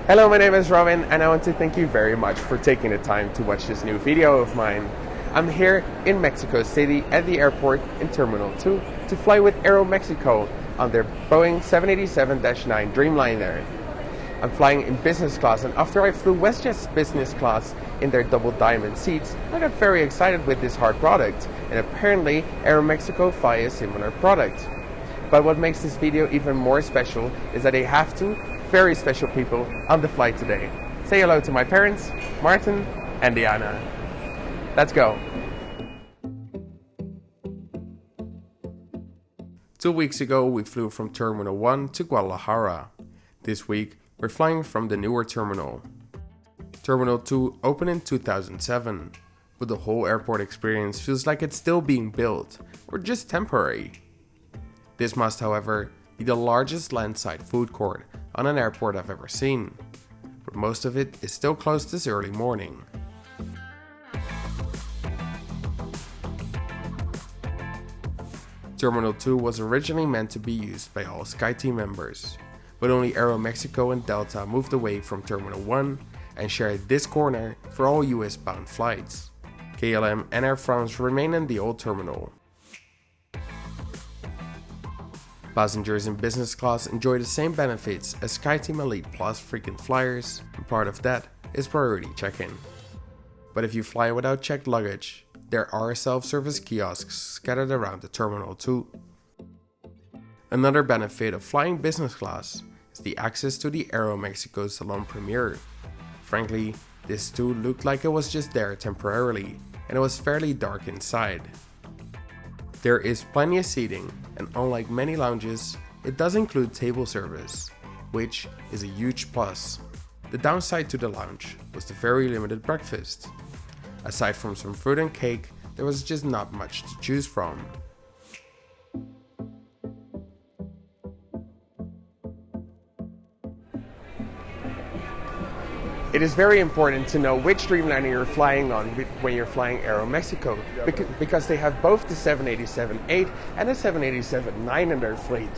Hello, my name is Robin and I want to thank you very much for taking the time to watch this new video of mine. I'm here in Mexico City at the airport in Terminal 2 to fly with Aeromexico on their Boeing 787-9 Dreamliner. I'm flying in business class, and after I flew WestJet's business class in their double diamond seats, I got very excited with this hard product, and apparently Aeromexico fly a similar product. But what makes this video even more special is that I have two very special people on the flight today. Say hello to my parents, Martin and Diana. Let's go. 2 weeks ago we flew from Terminal 1 to Guadalajara. This week we're flying from the newer terminal. Terminal 2 opened in 2007, but the whole airport experience feels like it's still being built, or just temporary. This must, however, be the largest landside food court on an airport I've ever seen, but most of it is still closed this early morning. Terminal 2 was originally meant to be used by all SkyTeam members, but only Aeromexico and Delta moved away from Terminal 1 and shared this corner for all US bound flights. KLM and Air France remain in the old terminal. Passengers in business class enjoy the same benefits as SkyTeam Elite Plus frequent flyers, and part of that is priority check-in. But if you fly without checked luggage, there are self-service kiosks scattered around the terminal too. Another benefit of flying business class is the access to the Aeromexico Salon Premier. Frankly, this too looked like it was just there temporarily, and it was fairly dark inside. There is plenty of seating, and unlike many lounges, it does include table service, which is a huge plus. The downside to the lounge was the very limited breakfast. Aside from some fruit and cake, there was just not much to choose from. It is very important to know which Dreamliner you're flying on when you're flying Aeromexico, because they have both the 787-8 and the 787-9 in their fleet.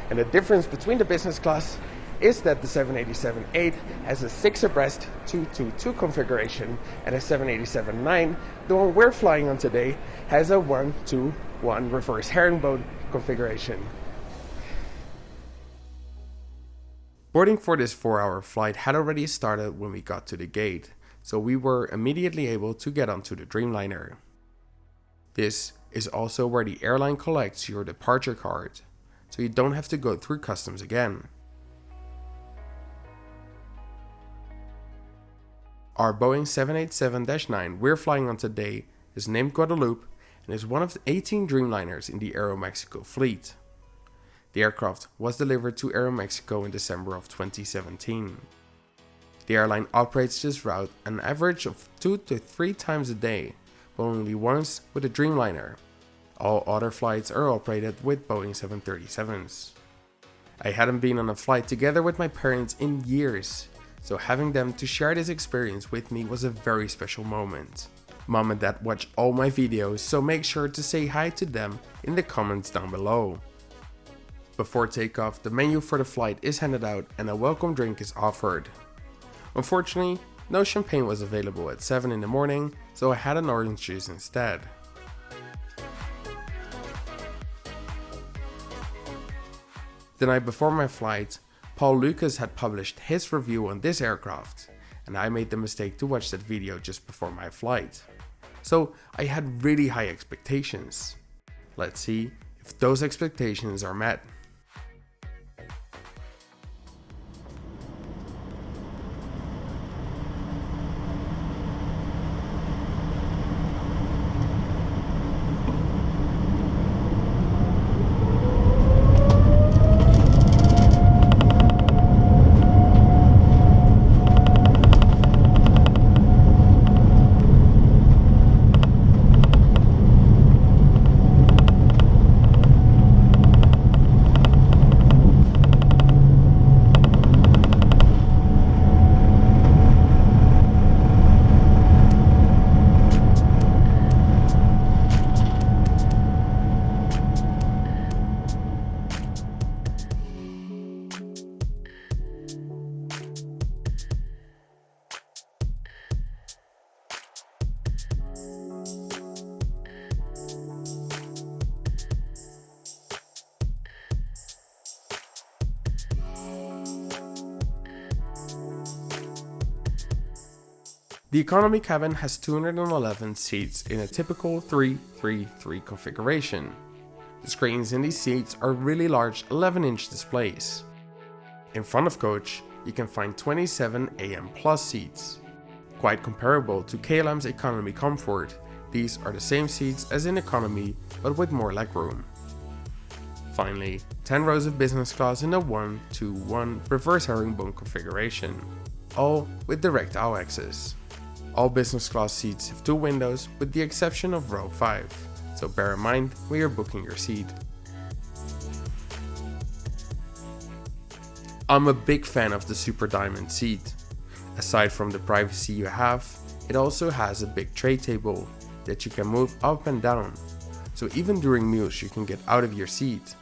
And the difference between the business class is that the 787-8 has a 6 abreast 222 configuration, and the 787-9, the one we're flying on today, has a 121 reverse herringbone configuration. Boarding for this 4-hour flight had already started when we got to the gate, so we were immediately able to get onto the Dreamliner. This is also where the airline collects your departure card, so you don't have to go through customs again. Our Boeing 787-9 we're flying on today is named Guadeloupe and is one of the 18 Dreamliners in the Aeromexico fleet. The aircraft was delivered to Aeromexico in December of 2017. The airline operates this route an average of 2 to 3 times a day, but only once with a Dreamliner. All other flights are operated with Boeing 737s. I hadn't been on a flight together with my parents in years, so having them to share this experience with me was a very special moment. Mom and Dad watch all my videos, so make sure to say hi to them in the comments down below. Before takeoff, the menu for the flight is handed out and a welcome drink is offered. Unfortunately, no champagne was available at 7 in the morning, so I had an orange juice instead. The night before my flight, Paul Lucas had published his review on this aircraft, and I made the mistake to watch that video just before my flight. So I had really high expectations. Let's see if those expectations are met. The economy cabin has 211 seats in a typical 3-3-3 configuration. The screens in these seats are really large 11-inch displays. In front of coach, you can find 27 AM Plus seats. Quite comparable to KLM's economy comfort, these are the same seats as in economy but with more legroom. Finally, 10 rows of business class in a 1-2-1 reverse herringbone configuration, all with direct aisle access. All business class seats have 2 windows with the exception of row 5, so bear in mind when you're booking your seat. I'm a big fan of the Super Diamond seat. Aside from the privacy you have, it also has a big tray table that you can move up and down, so even during meals you can get out of your seat.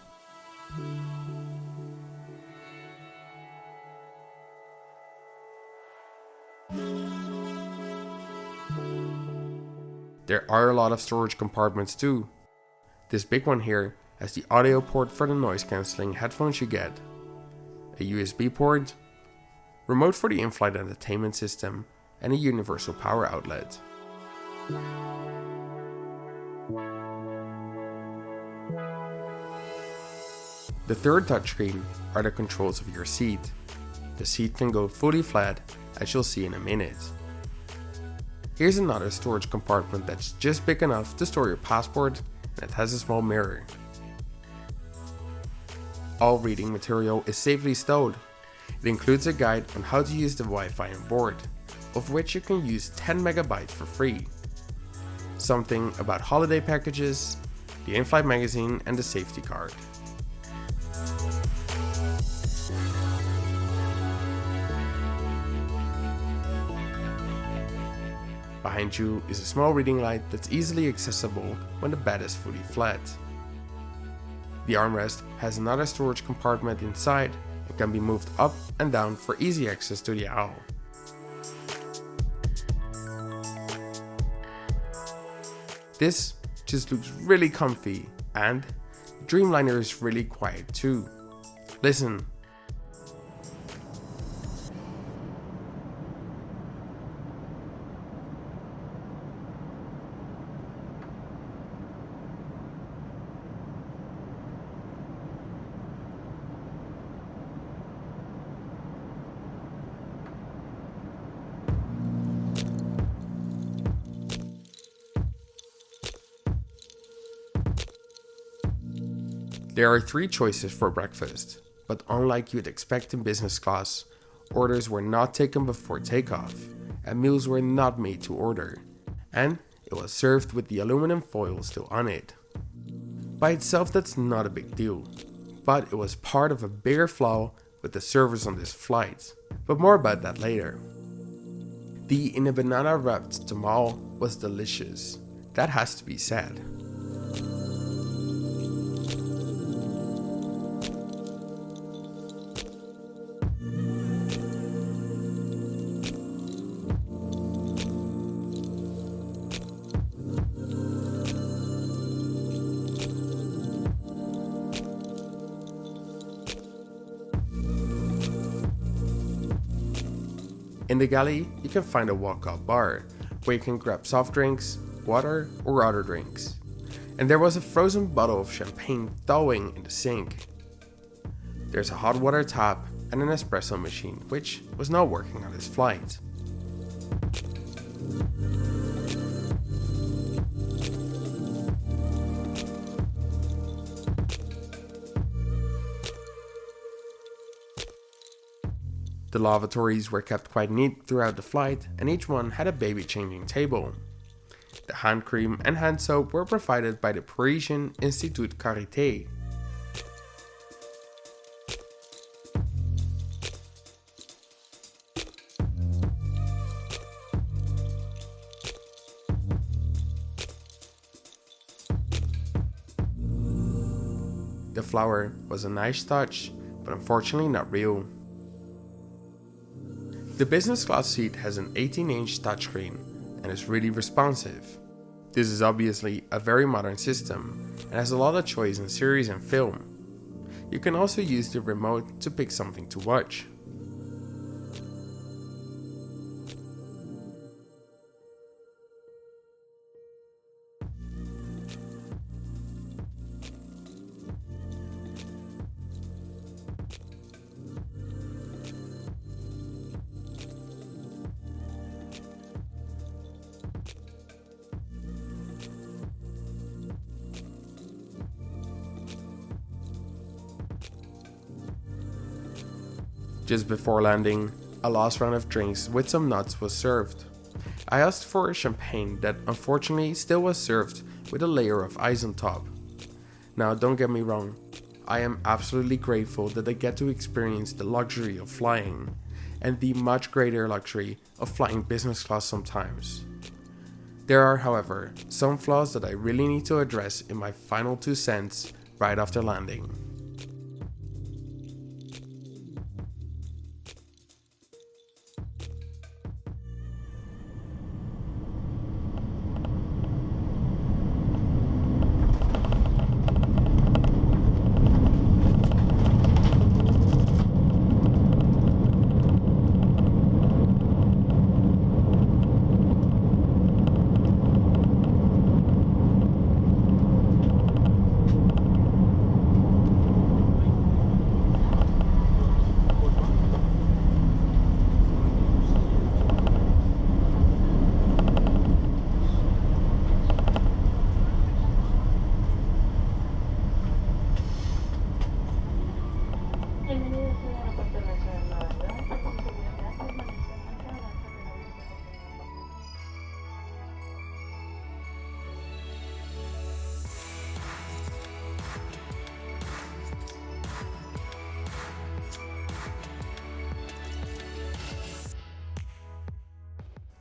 There are a lot of storage compartments too. This big one here has the audio port for the noise cancelling headphones you get, a USB port, remote for the in-flight entertainment system, and a universal power outlet. The third touchscreen are the controls of your seat. The seat can go fully flat, as you'll see in a minute. Here's another storage compartment that's just big enough to store your passport, and it has a small mirror. All reading material is safely stowed. It includes a guide on how to use the Wi-Fi on board, of which you can use 10 megabytes for free. Something about holiday packages, the in-flight magazine, and the safety card. Behind you is a small reading light that's easily accessible when the bed is fully flat. The armrest has another storage compartment inside and can be moved up and down for easy access to the aisle. This just looks really comfy, and the Dreamliner is really quiet too. Listen. There are 3 choices for breakfast, but unlike you'd expect in business class, orders were not taken before takeoff, and meals were not made to order, and it was served with the aluminum foil still on it. By itself, that's not a big deal, but it was part of a bigger flaw with the service on this flight, but more about that later. The in a banana wrapped tamal was delicious, that has to be said. In the galley, you can find a walk-up bar, where you can grab soft drinks, water, or other drinks. And there was a frozen bottle of champagne thawing in the sink. There's a hot water tap and an espresso machine, which was not working on this flight. The lavatories were kept quite neat throughout the flight, and each one had a baby changing table. The hand cream and hand soap were provided by the Parisian Institut Charité. The flower was a nice touch, but unfortunately not real. The business class seat has an 18-inch touchscreen and is really responsive. This is obviously a very modern system and has a lot of choice in series and film. You can also use the remote to pick something to watch. Just before landing, a last round of drinks with some nuts was served. I asked for a champagne that unfortunately still was served with a layer of ice on top. Now don't get me wrong, I am absolutely grateful that I get to experience the luxury of flying, and the much greater luxury of flying business class sometimes. There are, however, some flaws that I really need to address in my final 2 cents right after landing.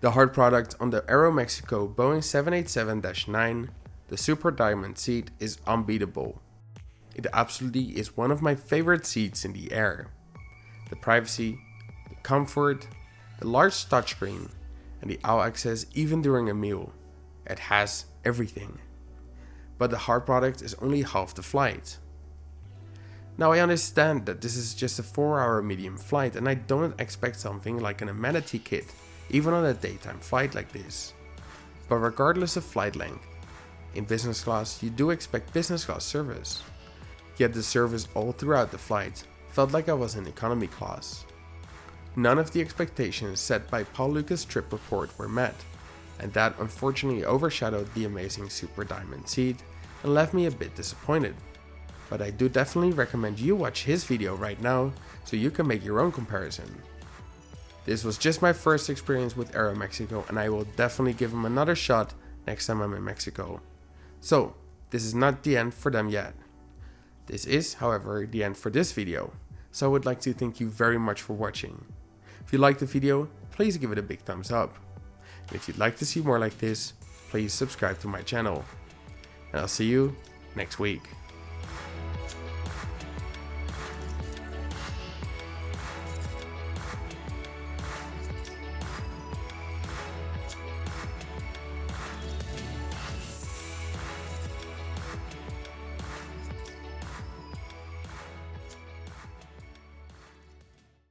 The hard product on the Aeromexico Boeing 787-9, the Super Diamond seat, is unbeatable. It absolutely is one of my favorite seats in the air. The privacy, the comfort, the large touchscreen, and the aisle access even during a meal. It has everything. But the hard product is only half the flight. Now I understand that this is just a 4-hour medium flight and I don't expect something like an amenity kit, even on a daytime flight like this. But regardless of flight length, in business class you do expect business class service. Yet the service all throughout the flight felt like I was in economy class. None of the expectations set by Paul Lucas' trip report were met, and that unfortunately overshadowed the amazing Super Diamond seat and left me a bit disappointed. But I do definitely recommend you watch his video right now so you can make your own comparison. This was just my first experience with Aeromexico and I will definitely give them another shot next time I'm in Mexico. So, this is not the end for them yet. This is, however, the end for this video, so I would like to thank you very much for watching. If you liked the video, please give it a big thumbs up. And if you'd like to see more like this, please subscribe to my channel. And I'll see you next week.